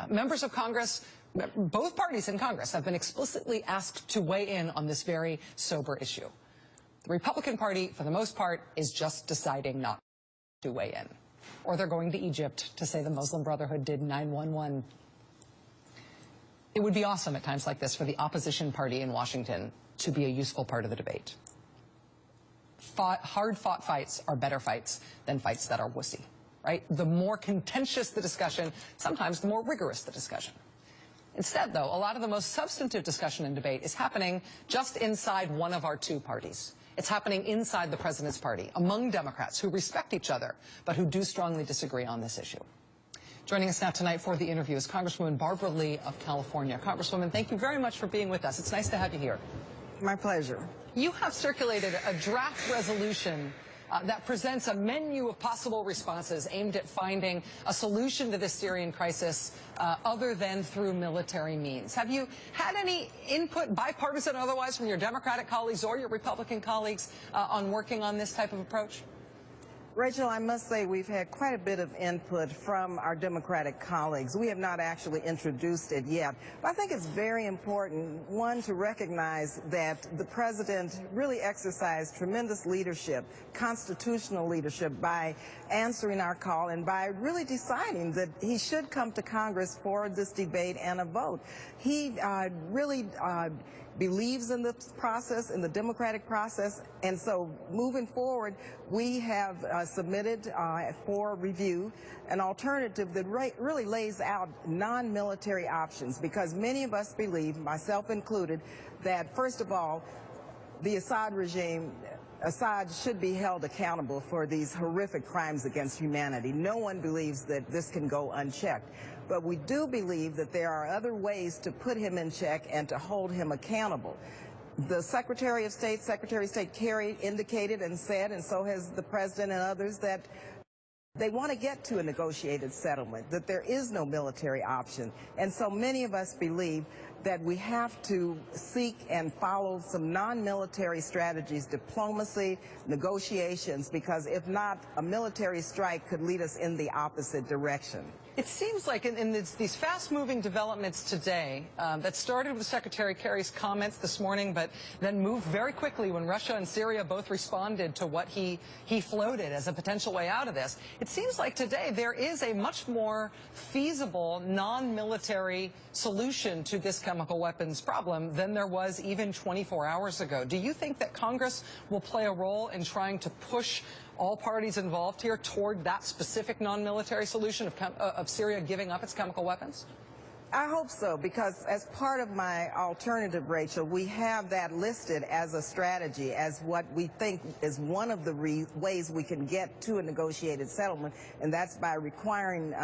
Members of Congress, both parties in Congress, have been explicitly asked to weigh in on this very sober issue. The Republican Party, for the most part, is just deciding not to weigh in. Or they're going to Egypt to say the Muslim Brotherhood did 9/11. It would be awesome at times like this for the opposition party in Washington to be a useful part of the debate. Hard-fought fights are better fights than fights that are wussy. Right? The more contentious the discussion, sometimes the more rigorous the discussion. Instead, though, a lot of the most substantive discussion and debate is happening just inside one of our two parties. It's happening inside the president's party, among Democrats who respect each other, but who do strongly disagree on this issue. Joining us now tonight for the interview is Congresswoman Barbara Lee of California. Congresswoman, thank you very much for being with us. It's nice to have you here. My pleasure. You have circulated a draft resolution that presents a menu of possible responses aimed at finding a solution to this Syrian crisis other than through military means. Have you had any input, bipartisan or otherwise, from your Democratic colleagues or your Republican colleagues on working on this type of approach? Rachel, I must say we've had quite a bit of input from our Democratic colleagues. We have not actually introduced it yet. But I think it's very important, one, to recognize that the president really exercised tremendous leadership, constitutional leadership, by answering our call and by really deciding that he should come to Congress for this debate and a vote. He really believes in the process, in the democratic process, and so moving forward, we have submitted for review an alternative that really lays out non-military options, because many of us believe, myself included, that first of all, the Assad regime, Assad should be held accountable for these horrific crimes against humanity. No one believes that this can go unchecked. But we do believe that there are other ways to put him in check and to hold him accountable. The Secretary of State Kerry, indicated and said, and so has the President and others, that they want to get to a negotiated settlement, that there is no military option. And so many of us believe that we have to seek and follow some non-military strategies, diplomacy, negotiations, because if not, a military strike could lead us in the opposite direction. It seems like in these fast-moving developments today that started with Secretary Kerry's comments this morning, but then moved very quickly when Russia and Syria both responded to what he floated as a potential way out of this. It seems like today there is a much more feasible non-military solution to this chemical weapons problem than there was even 24 hours ago. Do you think that Congress will play a role in trying to push all parties involved here toward that specific non-military solution of Syria giving up its chemical weapons? I hope so, because as part of my alternative, Rachel, we have that listed as a strategy, as what we think is one of the ways we can get to a negotiated settlement, and that's by requiring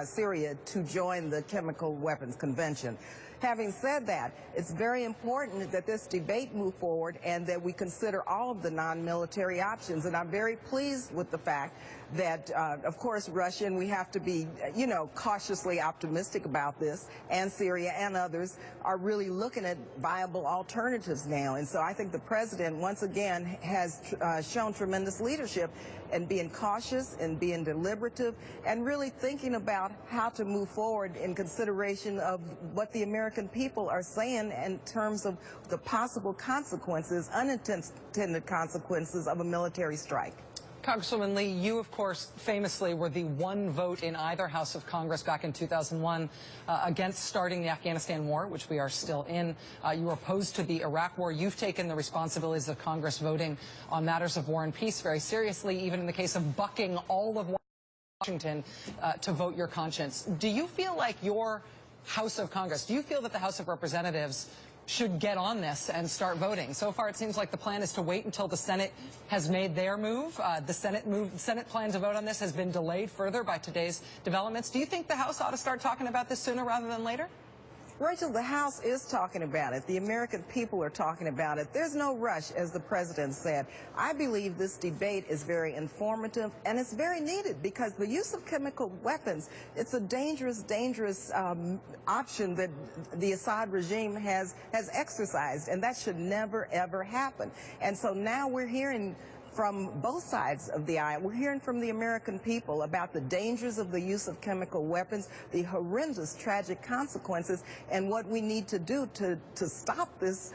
Syria to join the Chemical Weapons Convention. Having said that, it's very important that this debate move forward and that we consider all of the non-military options. And I'm very pleased with the fact that, of course, Russia, and we have to be, cautiously optimistic about this, and Syria and others are really looking at viable alternatives now. And so I think the president, once again, has shown tremendous leadership in being cautious and being deliberative and really thinking about how to move forward in consideration of what the American people are saying in terms of the possible consequences, unintended consequences of a military strike. Congresswoman Lee, you, of course, famously were the one vote in either House of Congress back in 2001 against starting the Afghanistan war, which we are still in. You were opposed to the Iraq war. You've taken the responsibilities of Congress voting on matters of war and peace very seriously, even in the case of bucking all of Washington to vote your conscience. Do you feel like your House of Congress, do you feel that the House of Representatives should get on this and start voting? So far, it seems like the plan is to wait until the Senate has made their move. The Senate plan to vote on this has been delayed further by today's developments. Do you think the House ought to start talking about this sooner rather than later? Rachel, the House is talking about it. The American people are talking about it. There's no rush, as the president said. I believe this debate is very informative, and it's very needed, because the use of chemical weapons, it's a dangerous option that the Assad regime has exercised, and that should never, ever happen. And so now we're hearing from both sides of the aisle. We're hearing from the American people about the dangers of the use of chemical weapons, the horrendous, tragic consequences, and what we need to do to stop this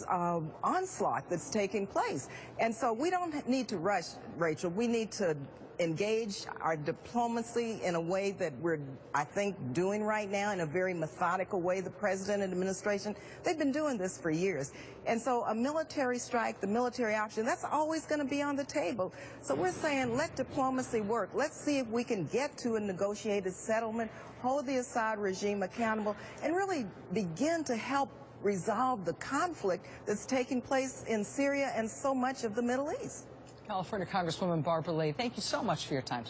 onslaught that's taking place. And so we don't need to rush, Rachel. We need to engage our diplomacy in a way that we're, I think, doing right now in a very methodical way. The president and administration, they've been doing this for years. And so a military strike, the military option, that's always going to be on the table. So we're saying let diplomacy work. Let's see if we can get to a negotiated settlement, hold the Assad regime accountable, and really begin to help resolve the conflict that's taking place in Syria and so much of the Middle East. California Congresswoman Barbara Lee, thank you so much for your time.